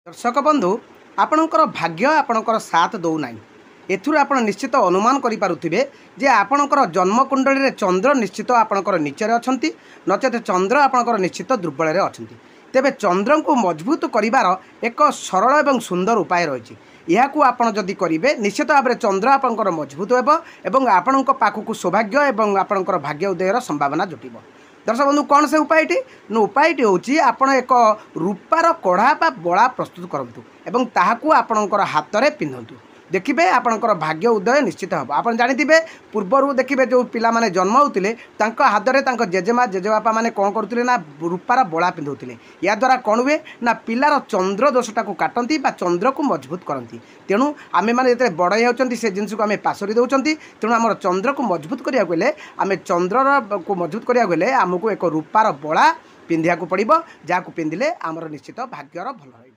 दर्शक बंधु आपणकर भाग्य आपणकर साथ दौना एथुर आप निश्चित अनुमान करें जे आपणकर जन्मकुंडली चंद्र निश्चित आपणकर नीचे अच्छा नचेत चंद्र आपणकर निश्चित दुर्बल अच्छा तेरे चंद्र को मजबूत करार एक सरल और सुंदर उपाय रही यह जदि करेंगे निश्चित भाव में चंद्र आपणकर मजबूत हो आपण पाखक सौभाग्य और आपणकर भाग्य उदयर संभावना जुटिब। दर्शक बंधु कौन से उपायटी उपायटी हूँ आपण एक रूपार कढ़ा बा बड़ा प्रस्तुत करूँ एवं ताहाकू आपणकर हाथ में पिंधतु देखिए आपणकर भाग्य उदय निश्चित हम। आप जाथे पूर्वर देखिए जो पिला माने जन्म होते हाथ में जेजेमा जेजेबापा मैंने कौन करुले ना रूपार बड़ा पिंधुले या द्वारा कौन हुए ना पिलार चंद्र दोषटा को काटती चंद्र को मजबूत करती तेणु आम मैंने जो बड़ होती से जिनस को आम पासरी दौरान तेणु आम चंद्र को मजबूत कराया आम चंद्र को मजबूत कराया आमको एक रूपार बड़ा पिंधिया पड़ो जहाँ पिंधिले आमर निश्चित भाग्यर भल।